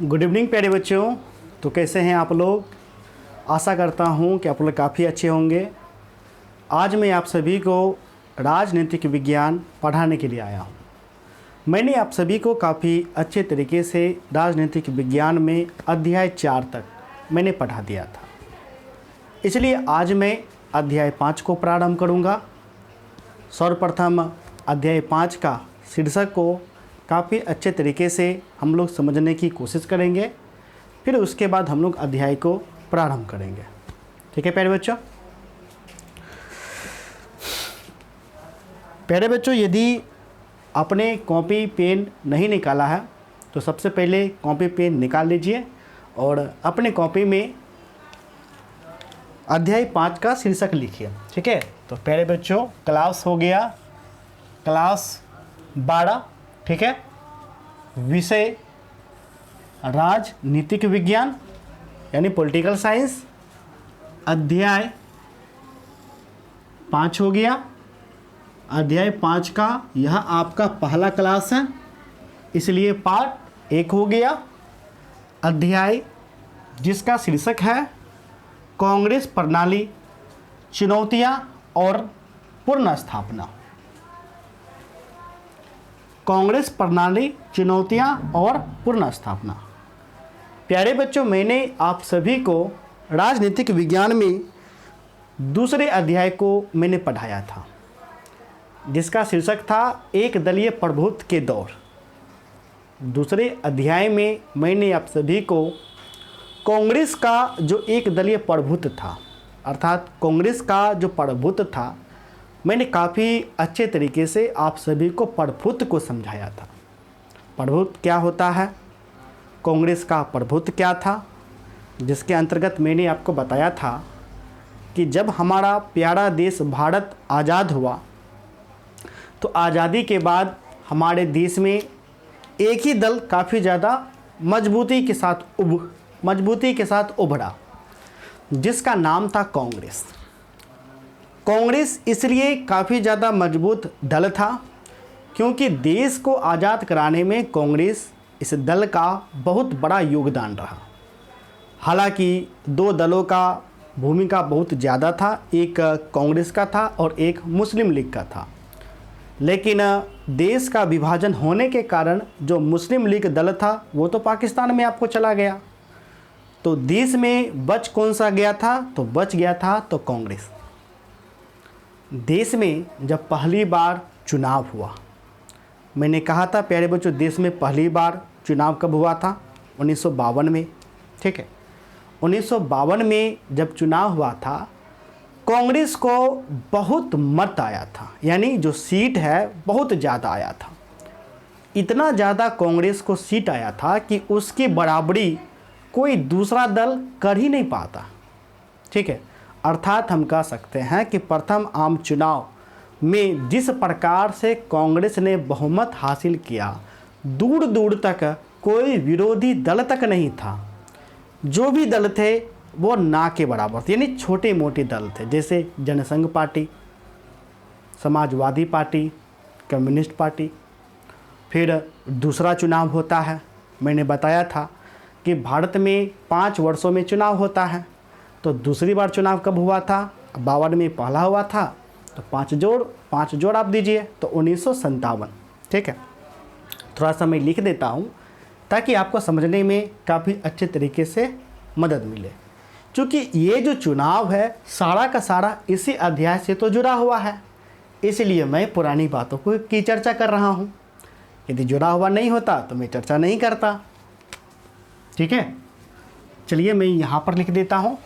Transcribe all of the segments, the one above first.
Good evening प्यारे बच्चों। तो कैसे हैं आप लोग? आशा करता हूं कि आप लोग काफ़ी अच्छे होंगे। आज मैं आप सभी को राजनीतिक विज्ञान पढ़ाने के लिए आया हूं। मैंने आप सभी को काफ़ी अच्छे तरीके से राजनीतिक विज्ञान में अध्याय 4 तक मैंने पढ़ा दिया था, इसलिए आज मैं अध्याय 5 को प्रारंभ करूंगा। सर्वप्रथम अध्याय 5 का शीर्षक को काफ़ी अच्छे तरीके से हम लोग समझने की कोशिश करेंगे, फिर उसके बाद हम लोग अध्याय को प्रारंभ करेंगे। ठीक है प्यारे बच्चों? प्यारे बच्चों, यदि आपने कॉपी पेन नहीं निकाला है तो सबसे पहले कॉपी पेन निकाल लीजिए और अपने कॉपी में अध्याय 5 का शीर्षक लिखिए। ठीक है? तो प्यारे बच्चों, क्लास हो गया क्लास 12। ठीक है? विषय राजनीतिक विज्ञान यानी पॉलिटिकल साइंस, अध्याय 5 हो गया। अध्याय 5 का यह आपका पहला क्लास है, इसलिए पार्ट 1 हो गया। अध्याय जिसका शीर्षक है कांग्रेस प्रणाली, चुनौतियां और पुनर्स्थापना। कांग्रेस प्रणाली, चुनौतियां और पुनर्स्थापना। प्यारे बच्चों, मैंने आप सभी को राजनीतिक विज्ञान में दूसरे अध्याय को मैंने पढ़ाया था, जिसका शीर्षक था एक दलीय प्रभुत्व के दौर। दूसरे अध्याय में मैंने आप सभी को कांग्रेस का जो एक दलीय प्रभुत्व था, अर्थात कांग्रेस का जो प्रभुत्व था, मैंने काफ़ी अच्छे तरीके से आप सभी को प्रभुत्व को समझाया था। प्रभुत्व क्या होता है, कांग्रेस का प्रभुत्व क्या था, जिसके अंतर्गत मैंने आपको बताया था कि जब हमारा प्यारा देश भारत आज़ाद हुआ तो आज़ादी के बाद हमारे देश में एक ही दल काफ़ी ज़्यादा मजबूती के साथ उभरा, जिसका नाम था कांग्रेस। कांग्रेस इसलिए काफ़ी ज़्यादा मजबूत दल था क्योंकि देश को आज़ाद कराने में कांग्रेस इस दल का बहुत बड़ा योगदान रहा। हालांकि दो दलों का भूमिका बहुत ज़्यादा था, एक कांग्रेस का था और एक मुस्लिम लीग का था, लेकिन देश का विभाजन होने के कारण जो मुस्लिम लीग दल था वो तो पाकिस्तान में आपको चला गया। तो देश में बच कौन सा गया था? तो बच गया था तो कांग्रेस। देश में जब पहली बार चुनाव हुआ, मैंने कहा था प्यारे बच्चों, देश में पहली बार चुनाव कब हुआ था? 1952 में। ठीक है? 1952 में जब चुनाव हुआ था, कांग्रेस को बहुत मत आया था, यानी जो सीट है बहुत ज़्यादा आया था। इतना ज़्यादा कांग्रेस को सीट आया था कि उसकी बराबरी कोई दूसरा दल कर ही नहीं पाता। ठीक है? अर्थात हम कह सकते हैं कि प्रथम आम चुनाव में जिस प्रकार से कांग्रेस ने बहुमत हासिल किया, दूर दूर तक कोई विरोधी दल तक नहीं था। जो भी दल थे वो ना के बराबर थे, यानी छोटे मोटे दल थे, जैसे Jansangh party, Samajwadi party, communist party. फिर दूसरा चुनाव होता है, मैंने बताया था कि भारत में 5 वर्षों में चुनाव होता है। तो दूसरी बार चुनाव कब हुआ था? 52 में पहला हुआ था, तो 5 जोड़ आप दीजिए तो 1957। ठीक है? थोड़ा सा मैं लिख देता हूँ ताकि आपको समझने में काफ़ी अच्छे तरीके से मदद मिले। क्योंकि ये जो चुनाव है सारा का सारा इसी अध्याय से तो जुड़ा हुआ है, इसलिए मैं पुरानी बातों की चर्चा कर रहा हूँ। यदि जुड़ा हुआ नहीं होता तो मैं चर्चा नहीं करता। ठीक है? चलिए मैं यहाँ पर लिख देता हूँ।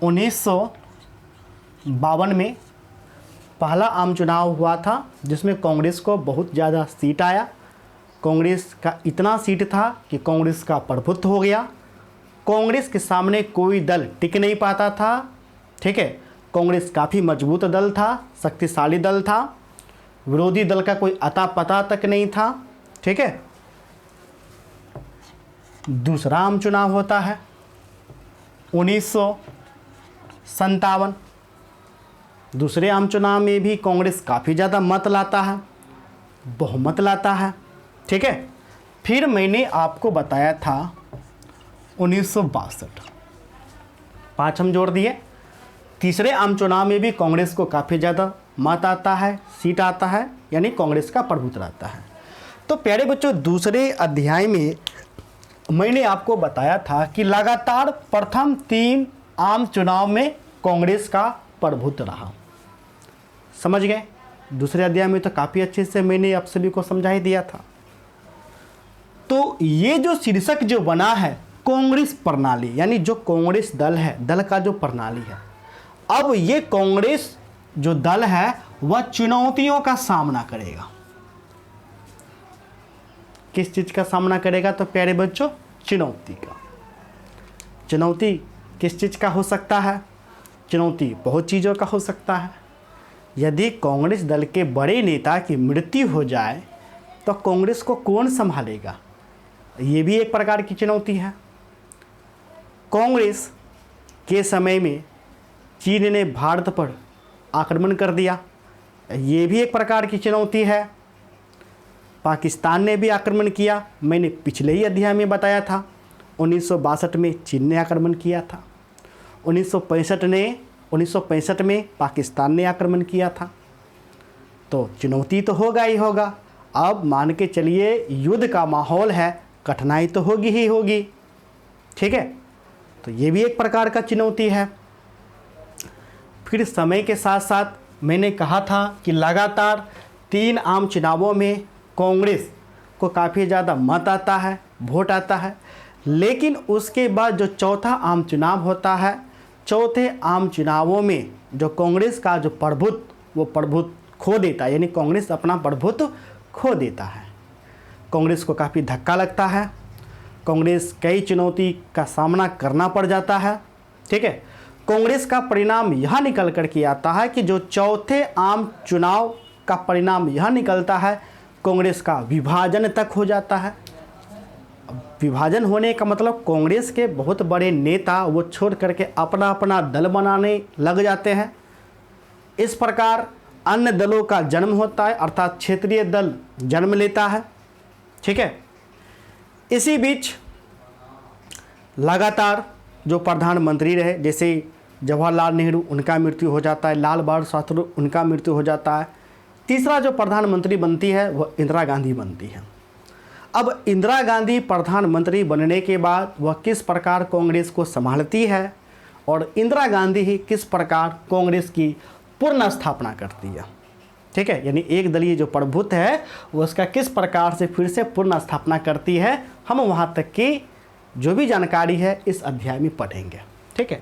1952 में पहला आम चुनाव हुआ था जिसमें कांग्रेस को बहुत ज़्यादा सीट आया। कांग्रेस का इतना सीट था कि कांग्रेस का प्रभुत्व हो गया। कांग्रेस के सामने कोई दल टिक नहीं पाता था। ठीक है? कांग्रेस काफ़ी मजबूत दल था, शक्तिशाली दल था, विरोधी दल का कोई अता पता तक नहीं था। ठीक है? दूसरा आम चुनाव होता है 1957। दूसरे आम चुनाव में भी कांग्रेस काफ़ी ज़्यादा मत लाता है, बहुमत लाता है। ठीक है? फिर मैंने आपको बताया था 1962, 5 हम जोड़ दिए। तीसरे आम चुनाव में भी कांग्रेस को काफ़ी ज़्यादा मत आता है, सीट आता है, यानी कांग्रेस का प्रभुत्व रहता है। तो प्यारे बच्चों, दूसरे अध्याय में मैंने आपको बताया था कि लगातार प्रथम 3 आम चुनाव में कांग्रेस का प्रभुत्व रहा। समझ गए? दूसरे अध्याय में तो काफ़ी अच्छे से मैंने आप सभी को समझा ही दिया था। तो ये जो शीर्षक जो बना है कांग्रेस प्रणाली, यानी जो कांग्रेस दल है, दल का जो प्रणाली है, अब ये कांग्रेस जो दल है वह चुनौतियों का सामना करेगा। किस चीज का सामना करेगा? तो प्यारे बच्चों, चुनौती का। चुनौती किस चीज का हो सकता है? चुनौती बहुत चीज़ों का हो सकता है। यदि कांग्रेस दल के बड़े नेता की मृत्यु हो जाए तो कांग्रेस को कौन संभालेगा? ये भी एक प्रकार की चुनौती है। कांग्रेस के समय में चीन ने भारत पर आक्रमण कर दिया, ये भी एक प्रकार की चुनौती है। पाकिस्तान ने भी आक्रमण किया, मैंने पिछले ही अध्याय में बताया था। 1962 में चीन ने आक्रमण किया था, 1965 में पाकिस्तान ने आक्रमण किया था। तो चुनौती तो होगा ही होगा। अब मान के चलिए युद्ध का माहौल है, कठिनाई तो होगी ही होगी। ठीक है, तो ये भी एक प्रकार का चुनौती है। फिर समय के साथ साथ मैंने कहा था कि लगातार 3 आम चुनावों में कांग्रेस को काफ़ी ज़्यादा मत आता है, वोट आता है, लेकिन उसके बाद जो चौथा आम चुनाव होता है, चौथे आम चुनावों में जो कांग्रेस का जो प्रभुत्व, वो प्रभुत्व खो देता है, यानी कांग्रेस अपना प्रभुत्व खो देता है। कांग्रेस को काफ़ी धक्का लगता है, कांग्रेस कई चुनौती का सामना करना पड़ जाता है। ठीक है, कांग्रेस का परिणाम यह निकल कर के आता है कि जो चौथे आम चुनाव का परिणाम यह निकलता है, कांग्रेस का विभाजन तक हो जाता है। विभाजन होने का मतलब कांग्रेस के बहुत बड़े नेता वो छोड़ करके अपना अपना दल बनाने लग जाते हैं। इस प्रकार अन्य दलों का जन्म होता है, अर्थात क्षेत्रीय दल जन्म लेता है। ठीक है, इसी बीच लगातार जो प्रधानमंत्री रहे, जैसे जवाहरलाल नेहरू, उनका मृत्यु हो जाता है, लाल बहादुर शास्त्री, उनका मृत्यु हो जाता है। तीसरा जो प्रधानमंत्री बनती है वह इंदिरा गांधी बनती है। अब इंदिरा गांधी प्रधानमंत्री बनने के बाद वह किस प्रकार कांग्रेस को संभालती है और इंदिरा गांधी ही किस प्रकार कांग्रेस की पुनः स्थापना करती है। ठीक है, यानी एक दलीय जो प्रभुत्व है वो उसका किस प्रकार से फिर से पुनः स्थापना करती है, हम वहाँ तक की जो भी जानकारी है इस अध्याय में पढ़ेंगे। ठीक है,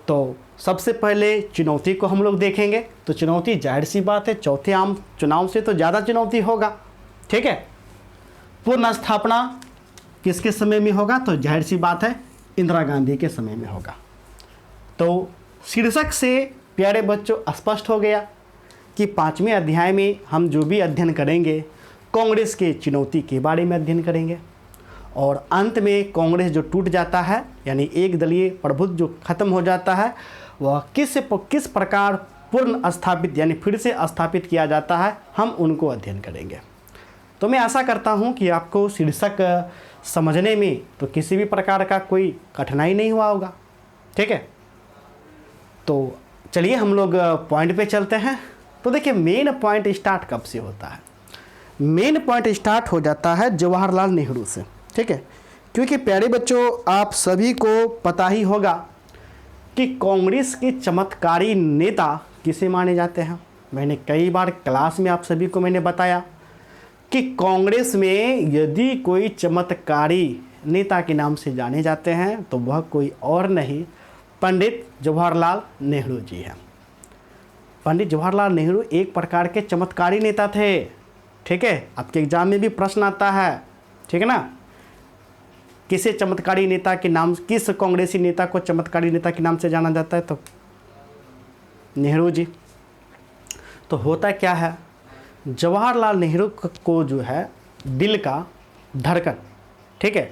तो सबसे पहले चुनौती को हम लोग देखेंगे। तो चुनौती जाहिर सी बात है, चौथे आम चुनाव से तो ज़्यादा चुनौती होगा। ठीक है, पुनः स्थापना किसके समय में होगा? तो जाहिर सी बात है इंदिरा गांधी के समय में होगा। तो शीर्षक से प्यारे बच्चों स्पष्ट हो गया कि 5वें अध्याय में हम जो भी अध्ययन करेंगे कांग्रेस के चुनौती के बारे में अध्ययन करेंगे, और अंत में कांग्रेस जो टूट जाता है, यानी एक दलीय प्रभुत्व जो खत्म हो जाता है, वह किस प्रकार पुनः स्थापित यानी फिर से स्थापित किया जाता है, हम उनको अध्ययन करेंगे। तो मैं आशा करता हूं कि आपको शीर्षक समझने में तो किसी भी प्रकार का कोई कठिनाई नहीं हुआ होगा। ठीक है, तो चलिए हम लोग पॉइंट पे चलते हैं। तो देखिए, मेन पॉइंट स्टार्ट कब से होता है? मेन पॉइंट स्टार्ट हो जाता है जवाहरलाल नेहरू से। ठीक है, क्योंकि प्यारे बच्चों आप सभी को पता ही होगा कि कांग्रेस के चमत्कारी नेता किसे माने जाते हैं। मैंने कई बार क्लास में आप सभी को मैंने बताया कि कांग्रेस में यदि कोई चमत्कारी नेता के नाम से जाने जाते हैं तो वह कोई और नहीं, पंडित जवाहरलाल नेहरू जी हैं। पंडित जवाहरलाल नेहरू एक प्रकार के चमत्कारी नेता थे। ठीक है, आपके एग्जाम में भी प्रश्न आता है। ठीक है ना, किसे चमत्कारी नेता के नाम, किस कांग्रेसी नेता को चमत्कारी नेता के नाम से जाना जाता है? तो नेहरू जी। तो होता क्या है, जवाहरलाल नेहरू को जो है दिल का धड़कन, ठीक है,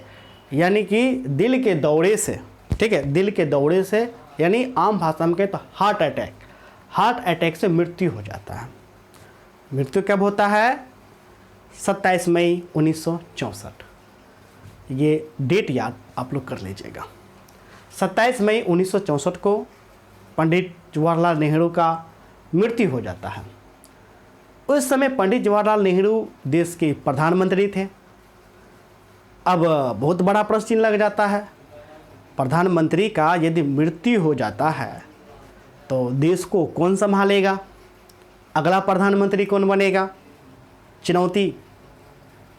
यानी कि दिल के दौरे से, ठीक है, दिल के दौरे से, यानी आम भाषा में कहें तो हार्ट अटैक से मृत्यु हो जाता है। मृत्यु कब होता है? 27 मई 1964। ये डेट याद आप लोग कर लीजिएगा। 27 मई 1964 को पंडित जवाहरलाल नेहरू का मृत्यु हो जाता है। उस समय पंडित जवाहरलाल नेहरू देश के प्रधानमंत्री थे। अब बहुत बड़ा प्रश्न चिन्ह लग जाता है, प्रधानमंत्री का यदि मृत्यु हो जाता है तो देश को कौन संभालेगा, अगला प्रधानमंत्री कौन बनेगा। चुनौती,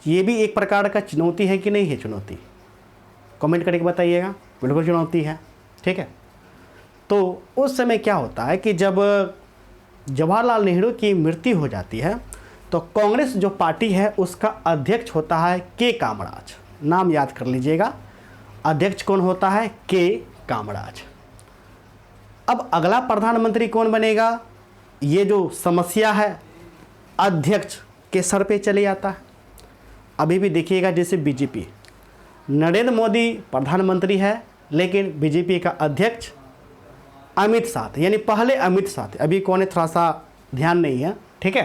ये भी एक प्रकार का चुनौती है कि नहीं है चुनौती, कमेंट करके बताइएगा। बिल्कुल चुनौती है, ठीक है। तो उस समय क्या होता है कि जब जवाहरलाल नेहरू की मृत्यु हो जाती है तो कांग्रेस जो पार्टी है उसका अध्यक्ष होता है के कामराज। नाम याद कर लीजिएगा, अध्यक्ष कौन होता है, के कामराज। अब अगला प्रधानमंत्री कौन बनेगा, ये जो समस्या है अध्यक्ष के सर पे चले आता है। अभी भी देखिएगा जैसे बीजेपी, नरेंद्र मोदी प्रधानमंत्री है लेकिन बीजेपी का अध्यक्ष अमित शाह थे, यानी पहले अमित शाह थे, अभी कौन है थोड़ा सा ध्यान नहीं है, ठीक है।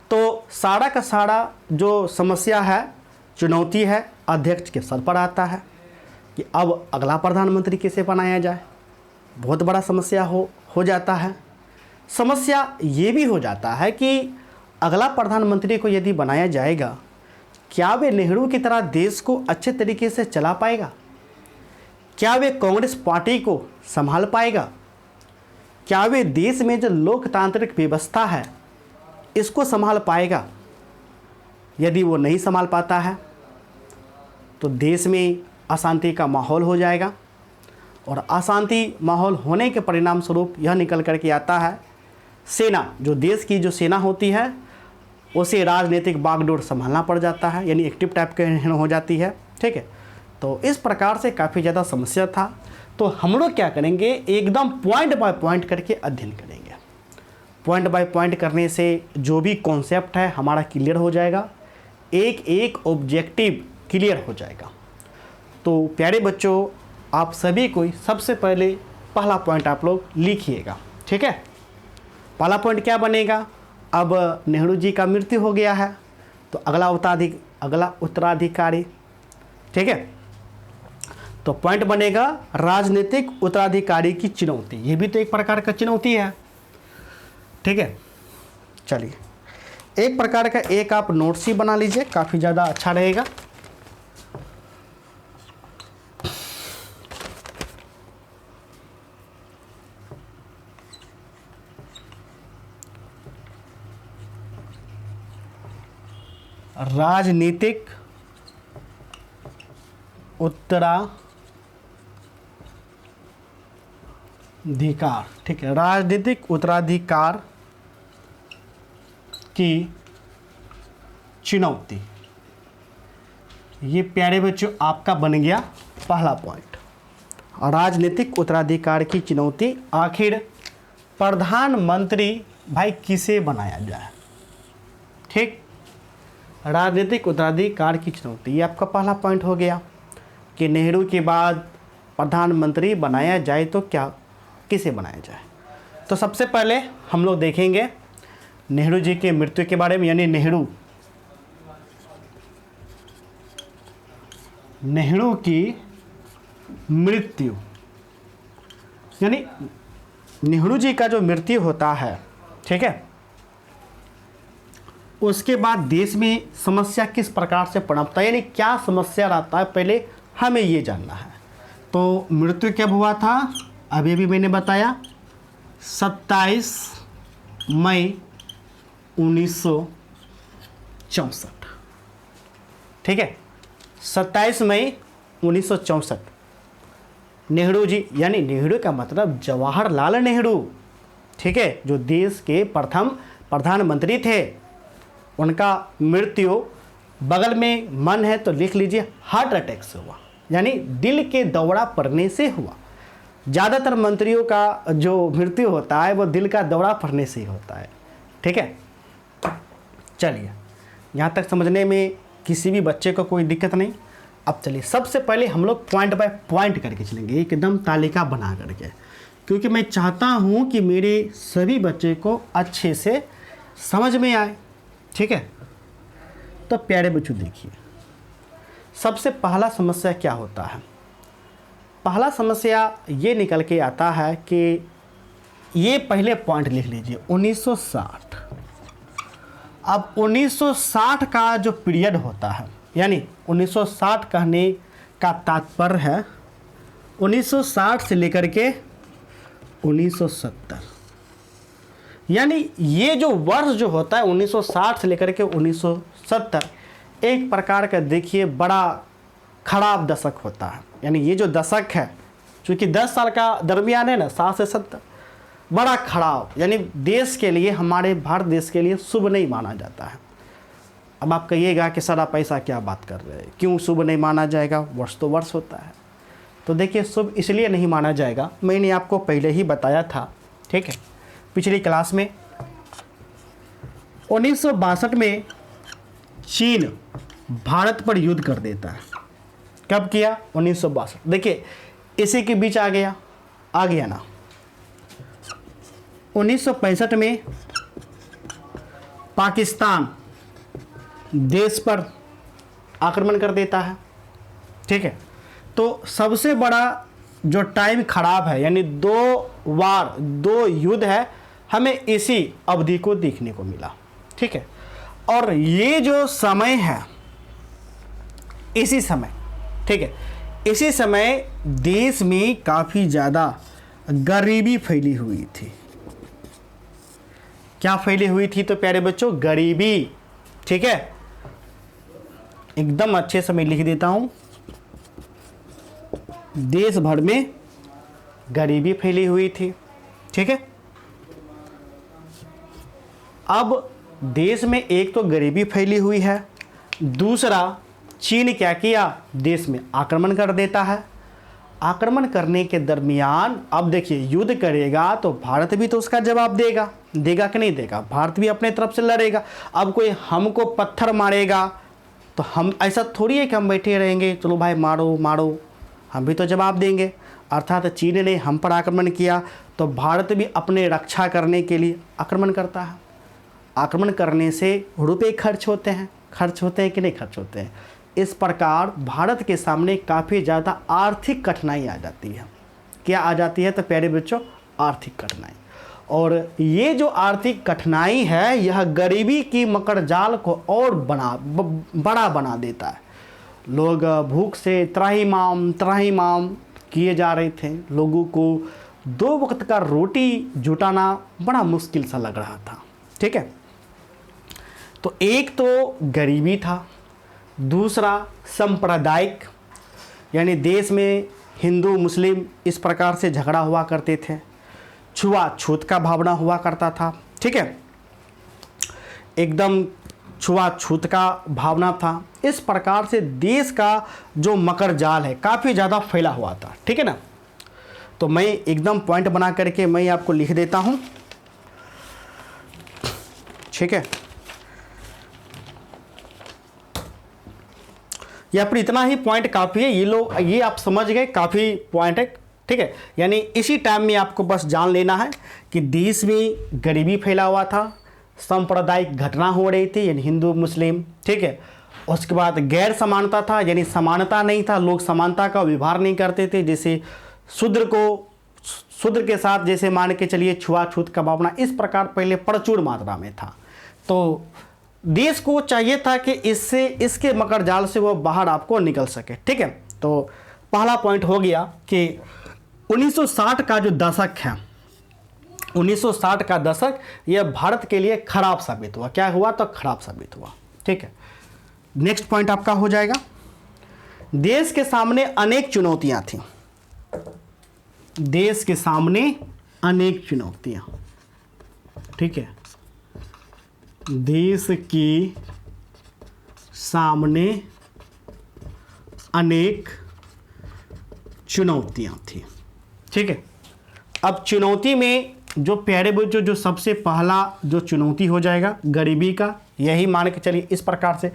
तो सारा का सारा जो समस्या है, चुनौती है, अध्यक्ष के सर पर आता है कि अब अगला प्रधानमंत्री कैसे बनाया जाए। बहुत बड़ा समस्या हो जाता है। समस्या ये भी हो जाता है कि अगला प्रधानमंत्री को यदि बनाया जाएगा, क्या वे नेहरू की तरह देश को अच्छे तरीके से चला पाएगा, क्या वे कांग्रेस पार्टी को संभाल पाएगा, क्या वे देश में जो लोकतांत्रिक व्यवस्था है इसको संभाल पाएगा। यदि वो नहीं संभाल पाता है तो देश में अशांति का माहौल हो जाएगा और अशांति माहौल होने के परिणाम स्वरूप यह निकल कर के आता है, सेना, जो देश की जो सेना होती है उसे राजनीतिक बागडोर संभालना पड़ जाता है, यानी एक्टिव टाइप के हो जाती है, ठीक है। तो इस प्रकार से काफ़ी ज़्यादा समस्या था। तो हम लोग क्या करेंगे, एकदम पॉइंट बाय पॉइंट करके अध्ययन करेंगे। पॉइंट बाय पॉइंट करने से जो भी कॉन्सेप्ट है हमारा क्लियर हो जाएगा, एक एक ऑब्जेक्टिव क्लियर हो जाएगा। तो प्यारे बच्चों, आप सभी को सबसे पहले पहला पॉइंट आप लोग लिखिएगा, ठीक है। पहला पॉइंट क्या बनेगा, अब नेहरू जी का मृत्यु हो गया है तो अगला उत्तराधिकारी, ठीक है। तो पॉइंट बनेगा राजनीतिक उत्तराधिकारी की चुनौती। ये भी तो एक प्रकार का चुनौती है, ठीक है। चलिए, एक प्रकार का एक आप नोट्स ही बना लीजिए, काफ़ी ज़्यादा अच्छा रहेगा। राजनीतिक उत्तराधिकार, ठीक है। राजनीतिक उत्तराधिकार की चुनौती, ये प्यारे बच्चों आपका बन गया पहला पॉइंट। राजनीतिक उत्तराधिकार की चुनौती, आखिर प्रधानमंत्री भाई किसे बनाया जाए, ठीक। राजनीतिक उत्तराधिकार की चुनौती, ये आपका पहला पॉइंट हो गया कि नेहरू के बाद प्रधानमंत्री बनाया जाए तो क्या, किसे बनाया जाए। तो सबसे पहले हम लोग देखेंगे नेहरू जी के मृत्यु के बारे में, यानी नेहरू की मृत्यु, यानी नेहरू जी का जो मृत्यु होता है, ठीक है, उसके बाद देश में समस्या किस प्रकार से पनपता है, यानी क्या समस्या रहता है, पहले हमें ये जानना है। तो मृत्यु कब हुआ था, अभी भी मैंने बताया 27 मई 1964, ठीक है। 27 मई 1964 नेहरू जी, यानी नेहरू का मतलब जवाहरलाल नेहरू, ठीक है, जो देश के प्रथम प्रधानमंत्री थे, उनका मृत्यु बगल में मन है तो लिख लीजिए हार्ट अटैक से हुआ, यानी दिल के दौरा पड़ने से हुआ। ज़्यादातर मंत्रियों का जो मृत्यु होता है वो दिल का दौरा पड़ने से ही होता है, ठीक है। चलिए, यहाँ तक समझने में किसी भी बच्चे को कोई दिक्कत नहीं। अब चलिए, सबसे पहले हम लोग पॉइंट बाय पॉइंट करके चलेंगे, एकदम तालिका बना करके, क्योंकि मैं चाहता हूँ कि मेरे सभी बच्चे को अच्छे से समझ में आए, ठीक है। तो प्यारे बच्चों देखिए, सबसे पहला समस्या क्या होता है? पहला समस्या ये निकल के आता है कि ये पहले पॉइंट लिख लीजिए 1960। अब 1960 का जो पीरियड होता है, यानी 1960 कहने का तात्पर्य है 1960 से लेकर के 1970, यानी ये जो वर्ष जो होता है 1960 से लेकर के 1970 एक प्रकार का देखिए बड़ा खराब दशक होता है। यानी ये जो दशक है, चूँकि 10 साल का दरमियान है ना, 60 से 70, बड़ा खराब, यानी देश के लिए, हमारे भारत देश के लिए शुभ नहीं माना जाता है। अब आप कहिएगा कि सर आप ऐसा क्या बात कर रहे हैं, क्यों शुभ नहीं माना जाएगा? वर्ष तो वर्ष होता है। तो देखिए शुभ इसलिए नहीं माना जाएगा, मैंने आपको पहले ही बताया था, ठीक है, पिछली क्लास में। 1962 में चीन भारत पर युद्ध कर देता है। कब किया? 1962। देखिए इसी के बीच आ गया ना। 1965 में पाकिस्तान देश पर आक्रमण कर देता है, ठीक है। तो सबसे बड़ा जो टाइम खराब है, यानी 2 युद्ध है, हमें इसी अवधि को देखने को मिला, ठीक है। और ये जो समय है, इसी समय, ठीक है, इसी समय देश में काफ़ी ज़्यादा गरीबी फैली हुई थी। क्या फैली हुई थी? तो प्यारे बच्चों, गरीबी, ठीक है। एकदम अच्छे से मैं लिख देता हूँ, देश भर में गरीबी फैली हुई थी, ठीक है। अब देश में एक तो गरीबी फैली हुई है, दूसरा चीन क्या किया? देश में आक्रमण कर देता है। आक्रमण करने के दरमियान अब देखिए युद्ध करेगा तो भारत भी तो उसका जवाब देगा कि नहीं देगा? भारत भी अपने तरफ से लड़ेगा। अब कोई हमको पत्थर मारेगा तो हम ऐसा थोड़ी है कि हम बैठे रहेंगे, चलो भाई मारो, हम भी तो जवाब देंगे। अर्थात चीन ने हम पर आक्रमण किया तो भारत भी अपने रक्षा करने के लिए आक्रमण करता है। आक्रमण करने से रुपए खर्च होते हैं कि नहीं खर्च होते हैं? इस प्रकार भारत के सामने काफ़ी ज़्यादा आर्थिक कठिनाई आ जाती है। क्या आ जाती है? तो प्यारे बच्चों, आर्थिक कठिनाई। और ये जो आर्थिक कठिनाई है, यह गरीबी की मकर जाल को और बड़ा बना देता है। लोग भूख से त्राहिमाम किए जा रहे थे। लोगों को 2 वक्त का रोटी जुटाना बड़ा मुश्किल सा लग रहा था, ठीक है। तो एक तो गरीबी था, दूसरा सांप्रदायिक, यानी देश में हिंदू मुस्लिम इस प्रकार से झगड़ा हुआ करते थे, छुआछूत का भावना हुआ करता था, ठीक है, एकदम छुआछूत का भावना था। इस प्रकार से देश का जो मकर जाल है काफ़ी ज़्यादा फैला हुआ था, ठीक है ना। तो मैं एकदम पॉइंट बना करके मैं आपको लिख देता हूँ, ठीक है। या फिर इतना ही पॉइंट काफ़ी है, ये आप समझ गए, काफ़ी पॉइंट है, ठीक है। यानी इसी टाइम में आपको बस जान लेना है कि देश में गरीबी फैला हुआ था, सांप्रदायिक घटना हो रही थी, यानी हिंदू मुस्लिम, ठीक है। उसके बाद गैर समानता था, यानी समानता नहीं था, लोग समानता का व्यवहार नहीं करते थे। जैसे शूद्र के साथ जैसे मान के चलिए छुआछूत का भावना इस प्रकार पहले प्रचुर मात्रा में था। तो देश को चाहिए था कि इसके मकर जाल से वो बाहर आपको निकल सके, ठीक है। तो पहला पॉइंट हो गया कि 1960 का जो दशक है, 1960 का दशक, यह भारत के लिए खराब साबित हुआ। क्या हुआ? तो खराब साबित हुआ, ठीक है। नेक्स्ट पॉइंट आपका हो जाएगा, देश के सामने अनेक चुनौतियां थी। देश के सामने अनेक चुनौतियां, ठीक है। देश के सामने अनेक चुनौतियां थी, ठीक है। अब चुनौती में जो प्यारे बच्चों, जो सबसे पहला जो चुनौती हो जाएगा गरीबी का, यही मान के चलिए इस प्रकार से,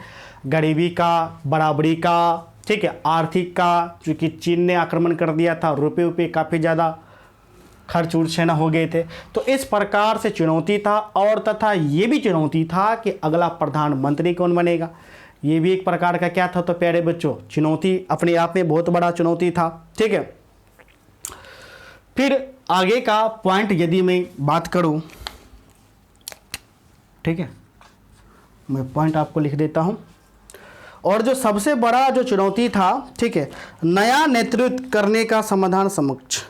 गरीबी का, बराबरी का, ठीक है, आर्थिक का, चूँकि चीन ने आक्रमण कर दिया था, रुपये काफ़ी ज़्यादा खर्च उर्छना हो गए थे। तो इस प्रकार से चुनौती था। और तथा ये भी चुनौती था कि अगला प्रधानमंत्री कौन बनेगा, ये भी एक प्रकार का क्या था तो प्यारे बच्चों चुनौती, अपने आप में बहुत बड़ा चुनौती था। ठीक है, फिर आगे का पॉइंट यदि मैं बात करूं, ठीक है, मैं पॉइंट आपको लिख देता हूं। और जो सबसे बड़ा जो चुनौती था, ठीक है, नया नेतृत्व करने का समाधान समक्ष।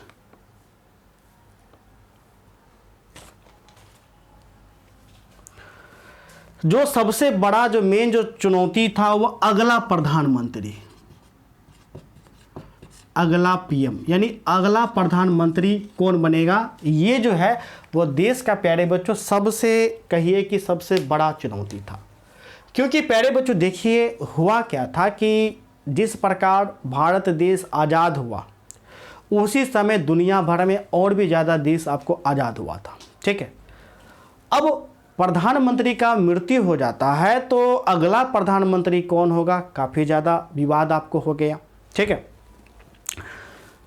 जो सबसे बड़ा जो मेन जो चुनौती था वो अगला प्रधानमंत्री, अगला पीएम, यानी अगला प्रधानमंत्री कौन बनेगा, ये जो है वो देश का प्यारे बच्चों सबसे कहिए कि सबसे बड़ा चुनौती था। क्योंकि प्यारे बच्चों देखिए हुआ क्या था कि जिस प्रकार भारत देश आज़ाद हुआ उसी समय दुनिया भर में और भी ज़्यादा देश आपको आज़ाद हुआ था। ठीक है, अब प्रधानमंत्री का मृत्यु हो जाता है तो अगला प्रधानमंत्री कौन होगा, काफ़ी ज़्यादा विवाद आपको हो गया। ठीक है,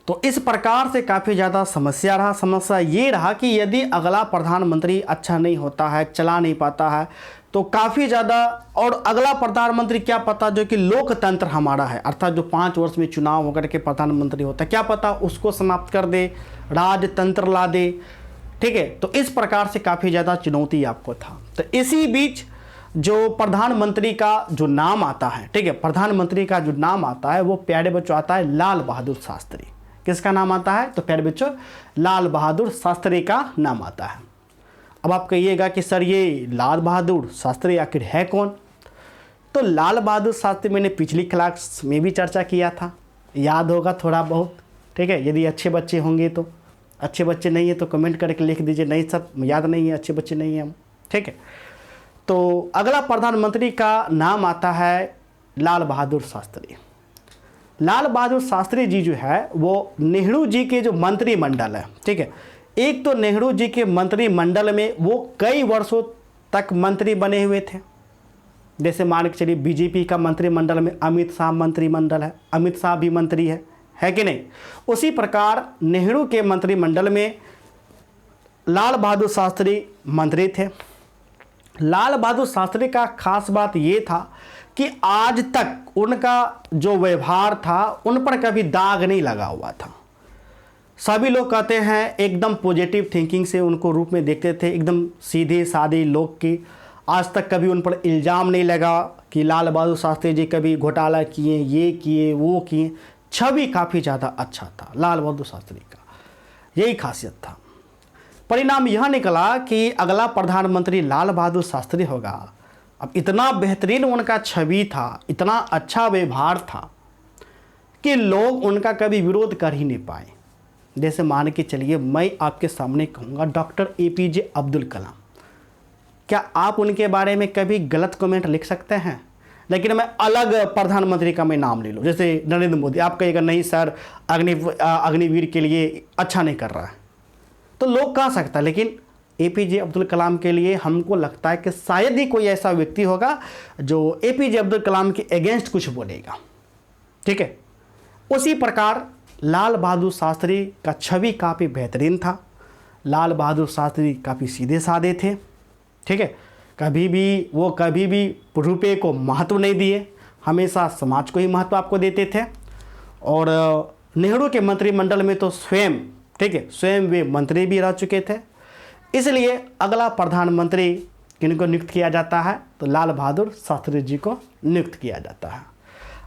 तो इस प्रकार से काफ़ी ज़्यादा समस्या रहा। समस्या ये रहा कि यदि अगला प्रधानमंत्री अच्छा नहीं होता है, चला नहीं पाता है, तो काफ़ी ज़्यादा, और अगला प्रधानमंत्री क्या पता जो कि लोकतंत्र हमारा है, अर्थात जो 5 वर्ष में चुनाव होकर के प्रधानमंत्री होता है, क्या पता उसको समाप्त कर दे, राजतंत्र ला दे। ठीक है, तो इस प्रकार से काफ़ी ज़्यादा चुनौती आपको था। तो इसी बीच जो प्रधानमंत्री का जो नाम आता है, ठीक है, प्रधानमंत्री का जो नाम आता है वो प्यारे बच्चों आता है लाल बहादुर शास्त्री। किसका नाम आता है तो प्यारे बच्चों लाल बहादुर शास्त्री का नाम आता है। अब आप कहिएगा कि सर ये लाल बहादुर शास्त्री आखिर है कौन, तो लाल बहादुर शास्त्री मैंने पिछली क्लास में भी चर्चा किया था, याद होगा थोड़ा बहुत। ठीक है, यदि अच्छे बच्चे होंगे तो, अच्छे बच्चे नहीं है तो कमेंट करके लिख दीजिए, नहीं सर याद नहीं है, अच्छे बच्चे नहीं हैं हम। ठीक है, तो अगला प्रधानमंत्री का नाम आता है लाल बहादुर शास्त्री। लाल बहादुर शास्त्री जी जो है वो नेहरू जी के जो मंत्रिमंडल है, ठीक है, एक तो नेहरू जी के मंत्रिमंडल में वो कई वर्षों तक मंत्री बने हुए थे। जैसे मान के चलिए बीजेपी का मंत्रिमंडल में अमित शाह मंत्रिमंडल है, अमित शाह भी मंत्री है कि नहीं। उसी प्रकार नेहरू के मंत्रिमंडल में लाल बहादुर शास्त्री मंत्री थे। लाल बहादुर शास्त्री का खास बात ये था कि आज तक उनका जो व्यवहार था उन पर कभी दाग नहीं लगा हुआ था। सभी लोग कहते हैं एकदम पॉजिटिव थिंकिंग से उनको रूप में देखते थे, एकदम सीधे साधे लोग की। आज तक कभी उन पर इल्ज़ाम नहीं लगा कि लाल बहादुर शास्त्री जी कभी घोटाला किए, ये किए, वो किए। छवि काफ़ी ज़्यादा अच्छा था लाल बहादुर शास्त्री का, यही खासियत था। परिणाम यह निकला कि अगला प्रधानमंत्री लाल बहादुर शास्त्री होगा। अब इतना बेहतरीन उनका छवि था, इतना अच्छा व्यवहार था कि लोग उनका कभी विरोध कर ही नहीं पाए। जैसे मान के चलिए मैं आपके सामने कहूँगा डॉक्टर APJ अब्दुल कलाम, क्या आप उनके बारे में कभी गलत कमेंट लिख सकते हैं? लेकिन मैं अलग प्रधानमंत्री का मैं नाम ले लूँ, जैसे नरेंद्र मोदी, आप कहिएगा नहीं सर अग्निवीर के लिए अच्छा नहीं कर रहा है, तो लोग कह सकता है। लेकिन APJ अब्दुल कलाम के लिए हमको लगता है कि शायद ही कोई ऐसा व्यक्ति होगा जो APJ अब्दुल कलाम के अगेंस्ट कुछ बोलेगा। ठीक है, उसी प्रकार लाल बहादुर शास्त्री का छवि काफ़ी बेहतरीन था। लाल बहादुर शास्त्री काफ़ी सीधे साधे थे। ठीक है, कभी भी रुपये को महत्व नहीं दिए, हमेशा समाज को ही महत्व आपको देते थे। और नेहरू के मंत्रिमंडल में तो स्वयं, ठीक है, स्वयं वे मंत्री भी रह चुके थे। इसलिए अगला प्रधानमंत्री किनको नियुक्त किया जाता है तो लाल बहादुर शास्त्री जी को नियुक्त किया जाता है।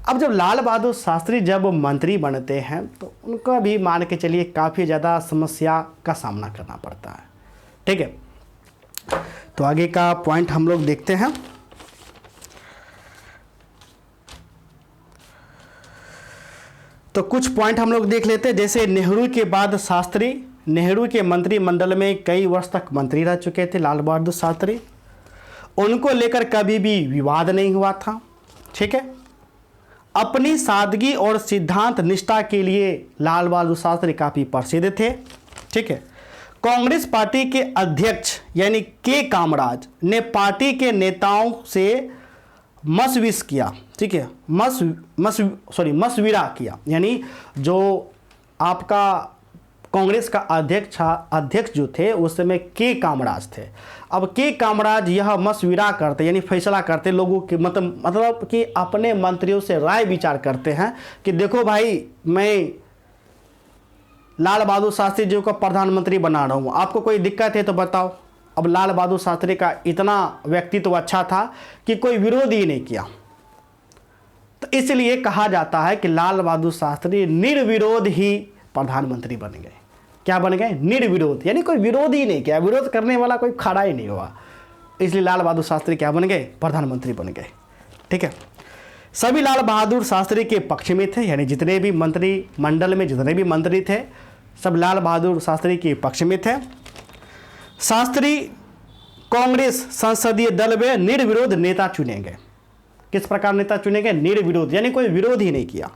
अब जब लाल बहादुर शास्त्री जब मंत्री बनते हैं तो उनका भी मान के चलिए काफ़ी ज़्यादा समस्या का सामना करना पड़ता है। ठीक है, तो आगे का पॉइंट हम लोग देखते हैं। तो कुछ पॉइंट हम लोग देख लेते हैं। जैसे नेहरू के बाद शास्त्री, नेहरू के मंत्रिमंडल में कई वर्ष तक मंत्री रह चुके थे लाल बहादुर शास्त्री, उनको लेकर कभी भी विवाद नहीं हुआ था। ठीक है, अपनी सादगी और सिद्धांत निष्ठा के लिए लाल बहादुर शास्त्री काफ़ी प्रसिद्ध थे। ठीक है, कांग्रेस पार्टी के अध्यक्ष यानी के कामराज ने पार्टी के नेताओं से मशविश किया। ठीक है, मशविरा किया, यानी जो आपका कांग्रेस का अध्यक्ष जो थे उस समय के कामराज थे। अब के कामराज यह मशविरा करते यानी फैसला करते लोगों के मतलब कि अपने मंत्रियों से राय विचार करते हैं कि देखो भाई, मैं लाल बहादुर शास्त्री जी को प्रधानमंत्री बना रहा हूँ, आपको कोई दिक्कत है तो बताओ। अब लाल बहादुर शास्त्री का इतना व्यक्तित्व अच्छा था कि कोई विरोध ही नहीं किया, तो इसलिए कहा जाता है कि लाल बहादुर शास्त्री निर्विरोध ही प्रधानमंत्री बन गए। क्या बन गए? निर्विरोध, यानी कोई विरोध ही नहीं किया, विरोध करने वाला कोई खड़ा ही नहीं हुआ, इसलिए लाल बहादुर शास्त्री क्या बन गए? प्रधानमंत्री बन गए। ठीक है, सभी लाल बहादुर शास्त्री के पक्ष में थे, यानी जितने भी मंत्रिमंडल में जितने भी मंत्री थे सब लाल बहादुर शास्त्री के पक्ष में थे। शास्त्री कांग्रेस संसदीय दल में निर्विरोध नेता चुने गए। किस प्रकार नेता चुने गए? निर्विरोध, यानी कोई विरोध ही नहीं किया।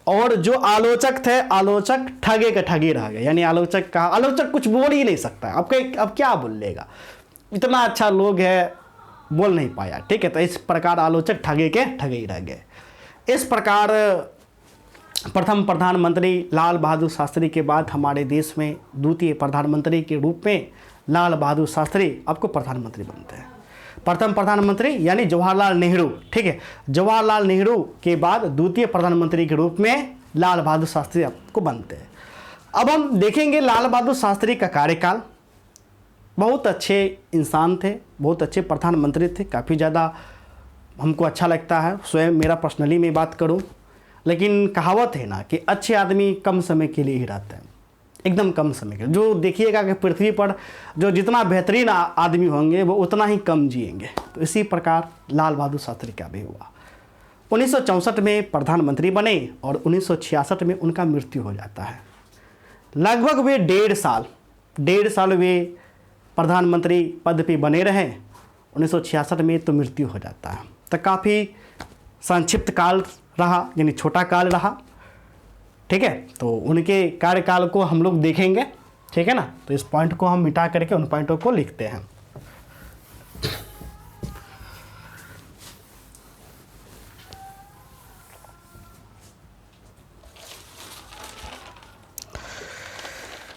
और जो आलोचक थे, आलोचक ठगे के ठगे रह गए, यानी आलोचक कुछ बोल ही नहीं सकता, अब क्या बोल लेगा, इतना अच्छा लोग है, बोल नहीं पाया। ठीक है, तो इस प्रकार आलोचक ठगे के ठगे ही रह गए। इस प्रकार प्रथम प्रधानमंत्री लाल बहादुर शास्त्री के बाद हमारे देश में द्वितीय प्रधानमंत्री के रूप में लाल बहादुर शास्त्री आपको प्रधानमंत्री बनते हैं। प्रथम प्रधानमंत्री यानी जवाहरलाल नेहरू। ठीक है, जवाहरलाल नेहरू के बाद द्वितीय प्रधानमंत्री के रूप में लाल बहादुर शास्त्री आपको बनते हैं। अब हम देखेंगे लाल बहादुर शास्त्री का कार्यकाल। बहुत अच्छे इंसान थे, बहुत अच्छे प्रधानमंत्री थे, काफ़ी ज़्यादा हमको अच्छा लगता है। स्वयं मेरा पर्सनली मैं बात करूं, लेकिन कहावत है ना कि अच्छे आदमी कम समय के लिए ही रहते हैं, एकदम कम समय के। जो देखिएगा कि पृथ्वी पर जो जितना बेहतरीन आदमी होंगे वो उतना ही कम जिएंगे। तो इसी प्रकार लाल बहादुर शास्त्री का भी हुआ। 1964 में प्रधानमंत्री बने और 1966 में उनका मृत्यु हो जाता है। लगभग वे 1.5 साल वे प्रधानमंत्री पद पे बने रहे। 1966 में तो मृत्यु हो जाता है। तो काफ़ी संक्षिप्त काल रहा, यानी छोटा काल रहा। ठीक है, तो उनके कार्यकाल को हम लोग देखेंगे। ठीक है ना, तो इस पॉइंट को हम मिटा करके उन पॉइंटों को लिखते हैं।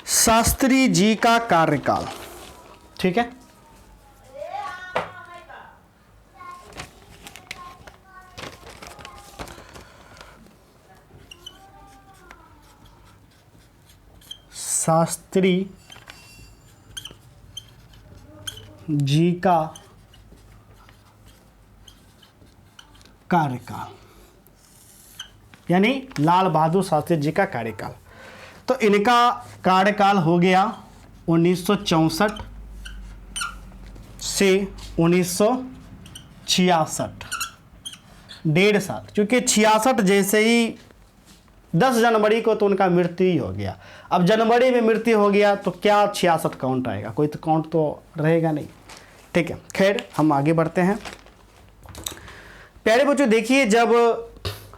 शास्त्री जी का कार्यकाल। ठीक है, शास्त्री जी का कार्यकाल यानी लाल बहादुर शास्त्री जी का कार्यकाल। तो इनका कार्यकाल हो गया 1964 से 1966, 1.5 साल। क्योंकि 66 जैसे ही 10 जनवरी को तो उनका मृत्यु ही हो गया। अब जनवरी में मृत्यु हो गया तो क्या 66 काउंट आएगा? कोई तो काउंट तो रहेगा नहीं। ठीक है, खैर हम आगे बढ़ते हैं। प्यारे बच्चों, देखिए जब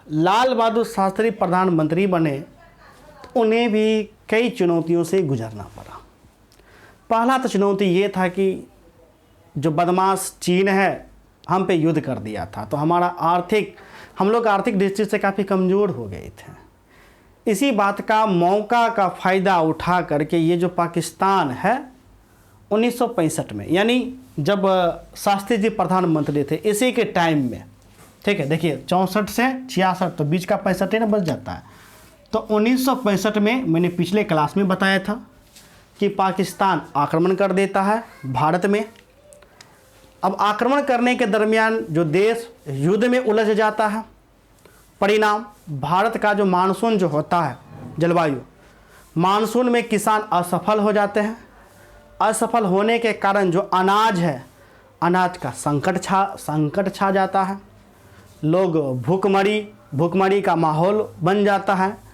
लाल बहादुर शास्त्री प्रधानमंत्री बने तो उन्हें भी कई चुनौतियों से गुजरना पड़ा। पहला तो चुनौती ये था कि जो बदमाश चीन है हम पे युद्ध कर दिया था, तो हम लोग आर्थिक दृष्टि से काफ़ी कमज़ोर हो गए थे। इसी बात का मौका का फ़ायदा उठा करके ये जो पाकिस्तान है 1965 में, यानी जब शास्त्री जी प्रधानमंत्री थे इसी के टाइम में, ठीक है, देखिए 64 से 66 तो बीच का 65 ना बच जाता है। तो 1965 में मैंने पिछले क्लास में बताया था कि पाकिस्तान आक्रमण कर देता है भारत में। अब आक्रमण करने के दरमियान जो देश युद्ध में उलझ जाता है, परिणाम भारत का जो मानसून जो होता है, जलवायु, मानसून में किसान असफल हो जाते हैं। असफल होने के कारण जो अनाज है, अनाज का संकट छा जाता है। लोग भूखमरी का माहौल बन जाता है।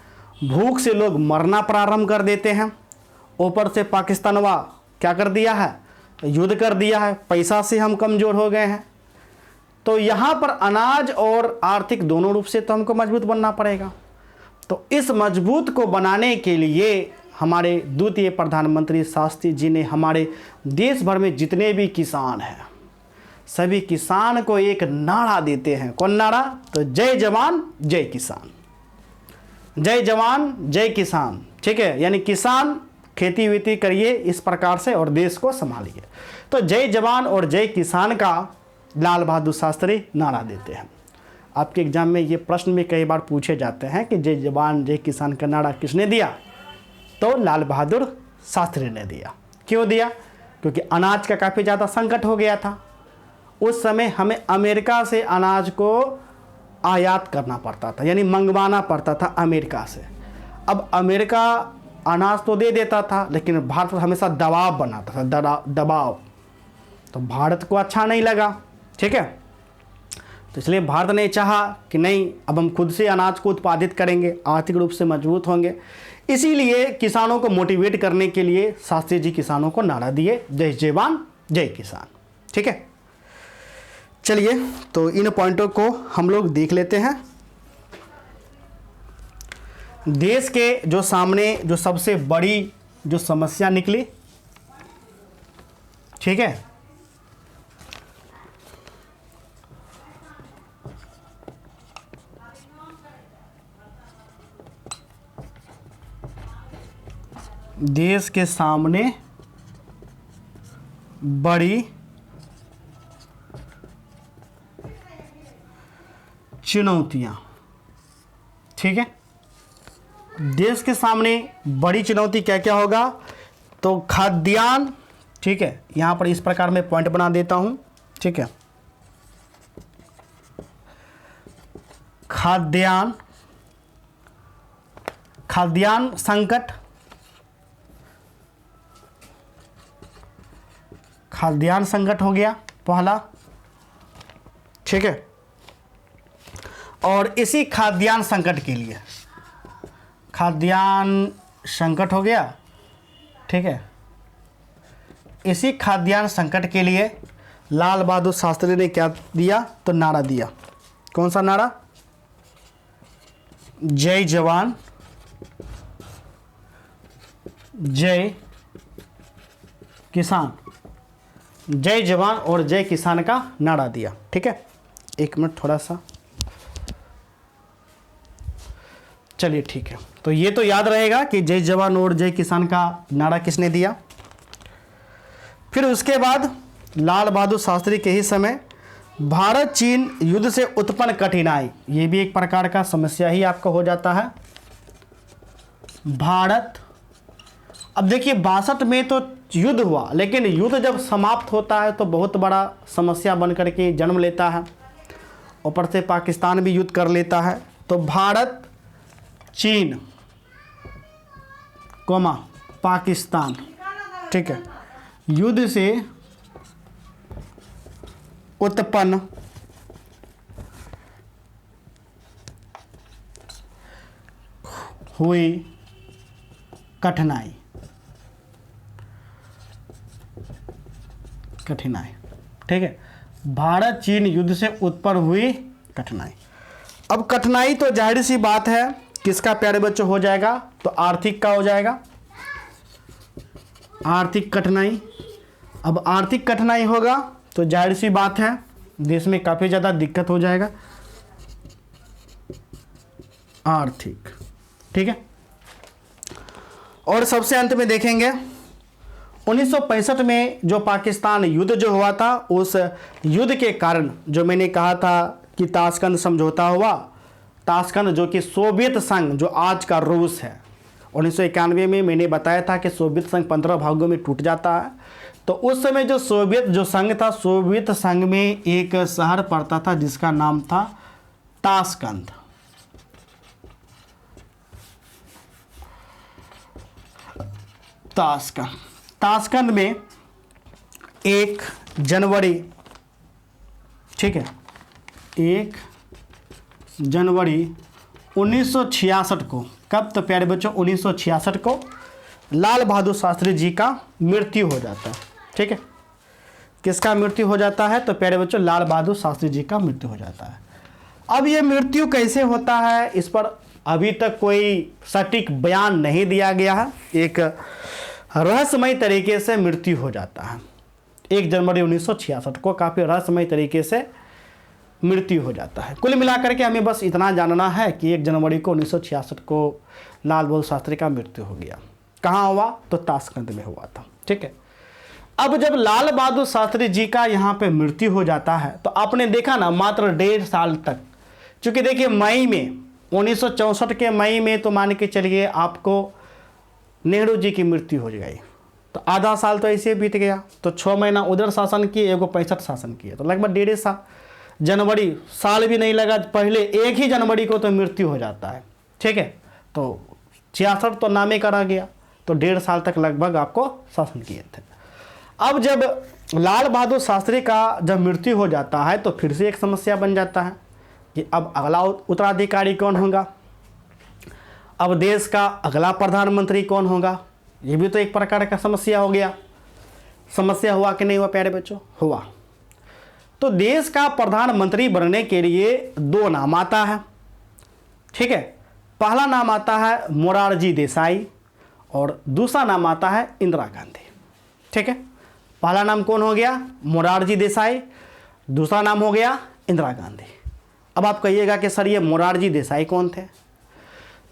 भूख से लोग मरना प्रारंभ कर देते हैं। ऊपर से पाकिस्तानवा क्या कर दिया है? युद्ध कर दिया है। पैसा से हम कमज़ोर हो गए हैं। तो यहाँ पर अनाज और आर्थिक दोनों रूप से तो हमको मजबूत बनना पड़ेगा। तो इस मजबूत को बनाने के लिए हमारे द्वितीय प्रधानमंत्री शास्त्री जी ने हमारे देश भर में जितने भी किसान हैं सभी किसान को एक नारा देते हैं। कौन नारा? तो जय जवान जय किसान, जय जवान जय किसान। ठीक है, यानी किसान खेती वेती करिए इस प्रकार से और देश को संभालिए। तो जय जवान और जय किसान का लाल बहादुर शास्त्री नारा देते हैं। आपके एग्जाम में ये प्रश्न भी कई बार पूछे जाते हैं कि जय जवान जय किसान का नारा किसने दिया? तो लाल बहादुर शास्त्री ने दिया। क्यों दिया? क्योंकि अनाज का काफ़ी ज़्यादा संकट हो गया था। उस समय हमें अमेरिका से अनाज को आयात करना पड़ता था, यानी मंगवाना पड़ता था अमेरिका से। अब अमेरिका अनाज तो दे देता था, लेकिन भारत पर हमेशा दबाव बनाता था, दबाव। तो भारत को अच्छा नहीं लगा, ठीक है। तो इसलिए भारत ने चाहा कि नहीं, अब हम खुद से अनाज को उत्पादित करेंगे, आर्थिक रूप से मजबूत होंगे। इसीलिए किसानों को मोटिवेट करने के लिए शास्त्री जी किसानों को नारा दिए, जय जवान जय किसान, ठीक है। चलिए, तो इन पॉइंटों को हम लोग देख लेते हैं। देश के जो सामने जो सबसे बड़ी जो समस्या निकली, ठीक है, देश के सामने बड़ी चुनौतियां, ठीक है। देश के सामने बड़ी चुनौती क्या क्या होगा? तो खाद्यान्न, ठीक है, यहां पर इस प्रकार मैं पॉइंट बना देता हूं, ठीक है। खाद्यान्न संकट, खाद्यान्न संकट हो गया पहला, ठीक है। और इसी खाद्यान्न संकट के लिए, खाद्यान्न संकट हो गया, ठीक है। इसी खाद्यान्न संकट के लिए लाल बहादुर शास्त्री ने क्या दिया? तो नारा दिया। कौन सा नारा? जय जवान जय किसान। जय जवान और जय किसान का नारा दिया, ठीक है। एक मिनट थोड़ा सा, चलिए ठीक है। तो ये तो याद रहेगा कि जय जवान और जय किसान का नारा किसने दिया। फिर उसके बाद लाल बहादुर शास्त्री के ही समय भारत चीन युद्ध से उत्पन्न कठिनाई, ये भी एक प्रकार का समस्या ही आपका हो जाता है। भारत, अब देखिए 62 में तो युद्ध हुआ, लेकिन युद्ध जब समाप्त होता है तो बहुत बड़ा समस्या बन करके जन्म लेता है। ऊपर से पाकिस्तान भी युद्ध कर लेता है। तो भारत चीन कोमा पाकिस्तान, ठीक है, युद्ध से उत्पन्न हुई कठिनाई, ठीक है। भारत चीन युद्ध से उत्पन्न हुई कठिनाई। अब कठिनाई तो जाहिर सी बात है किसका प्यारे बच्चों हो जाएगा? तो आर्थिक का हो जाएगा, आर्थिक कठिनाई। अब आर्थिक कठिनाई होगा तो जाहिर सी बात है देश में काफ़ी ज़्यादा दिक्कत हो जाएगा, आर्थिक, ठीक है। और सबसे अंत में देखेंगे 1965 में जो पाकिस्तान युद्ध जो हुआ था, उस युद्ध के कारण जो मैंने कहा था कि ताशकंद समझौता हुआ। ताशकंद जो कि सोवियत संघ, जो आज का रूस है, 1991 में मैंने बताया था कि सोवियत संघ 15 भागों में टूट जाता है। तो उस समय जो सोवियत जो संघ था, सोवियत संघ में एक शहर पड़ता था जिसका नाम था ताशकंद। ताशकंद में 1 जनवरी, ठीक है, 1 जनवरी 1966 को, कब? तो प्यारे बच्चों 1966 को लाल बहादुर शास्त्री जी का मृत्यु हो जाता है, ठीक है। किसका मृत्यु हो जाता है? तो प्यारे बच्चों लाल बहादुर शास्त्री जी का मृत्यु हो जाता है। अब ये मृत्यु कैसे होता है, इस पर अभी तक कोई सटीक बयान नहीं दिया गया है। एक रहस्यमय तरीके से मृत्यु हो जाता है 1 जनवरी 1966 को, काफ़ी रहस्यमय तरीके से मृत्यु हो जाता है। कुल मिलाकर के हमें बस इतना जानना है कि 1 जनवरी को 1966 को लाल बहादुर शास्त्री का मृत्यु हो गया। कहाँ हुआ? तो ताशकंद में हुआ था। ठीक है। अब जब लाल बहादुर शास्त्री जी का यहाँ पे मृत्यु हो जाता है तो आपने देखा ना, मात्र 1.5 साल तक, चूंकि देखिए मई में 1964 के मई में तो मान के चलिए आपको नेहरू जी की मृत्यु हो गई, तो आधा साल तो ऐसे बीत गया, तो 6 महीना उधर शासन किए, एगो 65 शासन किए, तो लगभग 1.5 साल, जनवरी साल भी नहीं लगा, पहले 1 ही जनवरी को तो मृत्यु हो जाता है। ठीक है। तो 66 तो नामे करा गया, तो 1.5 साल तक लगभग आपको शासन किए थे। अब जब लाल बहादुर शास्त्री का जब मृत्यु हो जाता है तो फिर से एक समस्या बन जाता है कि अब अगला उत्तराधिकारी कौन होगा, अब देश का अगला प्रधानमंत्री कौन होगा। ये भी तो एक प्रकार का समस्या हो गया। समस्या हुआ कि नहीं हुआ प्यारे बच्चों? हुआ। तो देश का प्रधानमंत्री बनने के लिए 2 नाम आता है। ठीक है। पहला नाम आता है मोरारजी देसाई और दूसरा नाम आता है इंदिरा गांधी। ठीक है। पहला नाम कौन हो गया? मोरारजी देसाई, दूसरा नाम हो गया इंदिरा गांधी। अब आप कहिएगा कि सर ये मोरारजी देसाई कौन थे?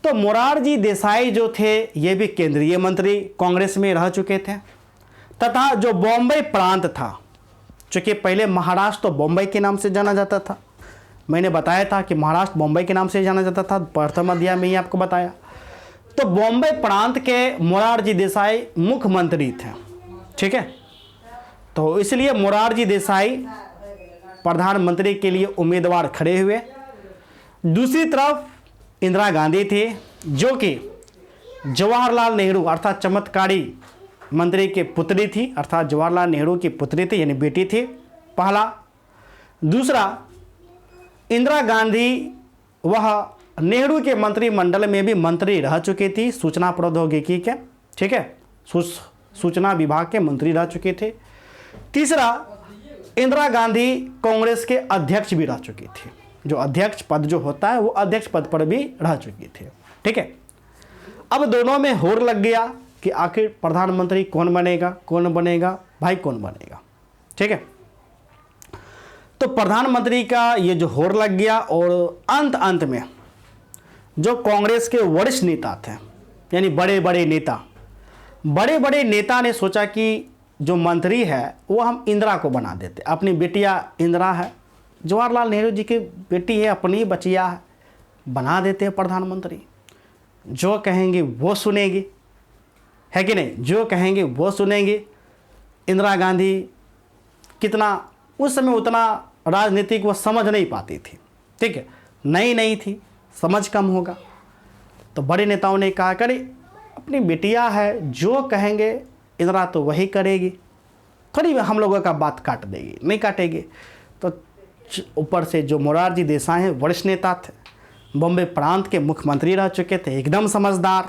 तो मोरारजी देसाई जो थे ये भी केंद्रीय मंत्री कांग्रेस में रह चुके थे, तथा जो बॉम्बे प्रांत था, चूँकि पहले महाराष्ट्र तो बॉम्बे के नाम से जाना जाता था, मैंने बताया था कि महाराष्ट्र बॉम्बे के नाम से जाना जाता था, प्रथम अध्याय में ही आपको बताया। तो बॉम्बे प्रांत के मोरारजी देसाई मुख्यमंत्री थे। ठीक है। तो इसलिए मोरारजी देसाई प्रधानमंत्री के लिए उम्मीदवार खड़े हुए। दूसरी तरफ इंदिरा गांधी थे जो कि जवाहरलाल नेहरू अर्थात चमत्कारी मंत्री के पुत्री थी, अर्थात जवाहरलाल नेहरू की पुत्री थी, यानी बेटी थी, पहला। दूसरा, इंदिरा गांधी वह नेहरू के मंत्रिमंडल में भी मंत्री रह चुकी थी, सूचना प्रौद्योगिकी के। ठीक है। सूचना विभाग के मंत्री रह चुके थे। तीसरा, इंदिरा गांधी कांग्रेस के अध्यक्ष भी रह चुकी थी, जो अध्यक्ष पद जो होता है वो अध्यक्ष पद पर भी रह चुकी थी। ठीक है। अब दोनों में होड़ लग गया कि आखिर प्रधानमंत्री कौन बनेगा, कौन बनेगा, भाई कौन बनेगा। ठीक है। तो प्रधानमंत्री का ये जो होड़ लग गया और अंत में जो कांग्रेस के वरिष्ठ नेता थे, यानी बड़े बड़े नेता ने सोचा कि जो मंत्री है वो हम इंदिरा को बना देते, अपनी बेटिया इंदिरा है, जवाहरलाल नेहरू जी की बेटी है, अपनी बचिया है, बना देते हैं प्रधानमंत्री। जो कहेंगे वो सुनेगी, है कि नहीं? जो कहेंगे वो सुनेंगे। इंदिरा गांधी कितना उस समय उतना राजनीतिक वो समझ नहीं पाती थी। ठीक है। नई थी, समझ कम होगा। तो बड़े नेताओं ने कहा करे अपनी बेटिया है, जो कहेंगे इंदिरा तो वही करेगी, थोड़ी हम लोगों का बात काट देगी, नहीं काटेगी। तो ऊपर से जो मोरारजी देसाई हैं वरिष्ठ नेता थे, बॉम्बे प्रांत के मुख्यमंत्री रह चुके थे, एकदम समझदार,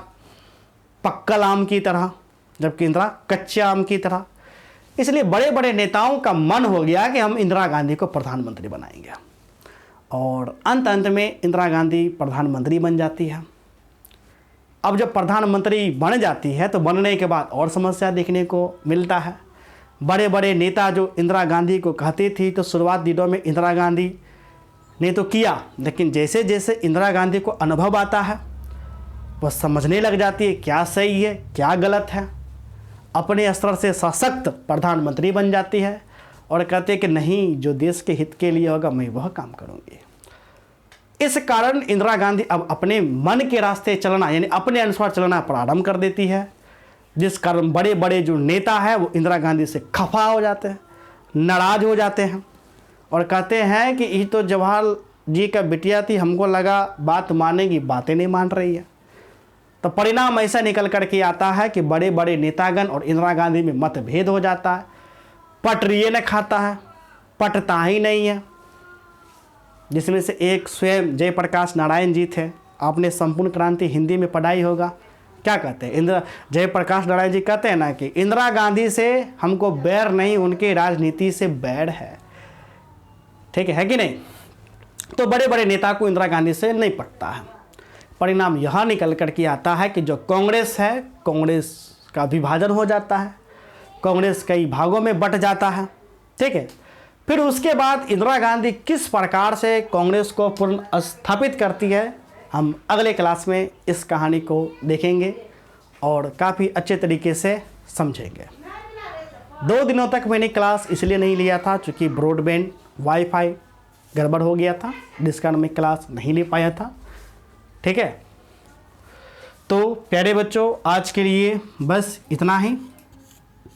पक्कल आम की तरह, जबकि इंदिरा कच्चे आम की तरह। इसलिए बड़े नेताओं का मन हो गया कि हम इंदिरा गांधी को प्रधानमंत्री बनाएंगे, और अंत में इंदिरा गांधी प्रधानमंत्री बन जाती है। अब जब प्रधानमंत्री बन जाती है तो बनने के बाद और समस्या देखने को मिलता है। बड़े नेता जो इंदिरा गांधी को कहती थी, तो शुरुआत दिनों में इंदिरा गांधी ने तो किया, लेकिन जैसे जैसे इंदिरा गांधी को अनुभव आता है वह समझने लग जाती है क्या सही है क्या गलत है, अपने स्तर से सशक्त प्रधानमंत्री बन जाती है और कहते हैं कि नहीं, जो देश के हित के लिए होगा मैं वह काम करूँगी। इस कारण इंदिरा गांधी अब अपने मन के रास्ते चलना, यानी अपने अनुसार चलना प्रारंभ कर देती है, जिस कारण बड़े जो नेता हैं वो इंदिरा गांधी से खफा हो जाते हैं, नाराज हो जाते हैं और कहते हैं कि ये तो जवाहर जी का बिटिया थी, हमको लगा बात मानेगी, बातें नहीं मान रही है। तो परिणाम ऐसा निकल कर के आता है कि बड़े नेतागण और इंदिरा गांधी में मतभेद हो जाता है, पटरिए न खाता है, पटता ही नहीं है। जिसमें से एक स्वयं जयप्रकाश नारायण जी थे, आपने संपूर्ण क्रांति हिंदी में पढ़ाई होगा। क्या कहते हैं जयप्रकाश नारायण जी कहते हैं ना कि इंदिरा गांधी से हमको बैर नहीं, उनके राजनीति से बैर है। ठीक है कि नहीं? तो बड़े नेता को इंदिरा गांधी से नहीं पटता है। परिणाम यह निकल कर के आता है कि जो कांग्रेस है, कांग्रेस का विभाजन हो जाता है, कांग्रेस कई भागों में बट जाता है। ठीक है। फिर उसके बाद इंदिरा गांधी किस प्रकार से कांग्रेस को पुनः स्थापित करती है, हम अगले क्लास में इस कहानी को देखेंगे और काफ़ी अच्छे तरीके से समझेंगे। 2 दिनों तक मैंने क्लास इसलिए नहीं लिया था क्योंकि ब्रॉडबैंड वाईफाई गड़बड़ हो गया था, जिस कारण मैं क्लास नहीं ले पाया था। ठीक है, तो प्यारे बच्चों आज के लिए बस इतना ही।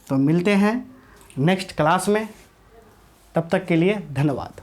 तो मिलते हैं नेक्स्ट क्लास में, तब तक के लिए धन्यवाद।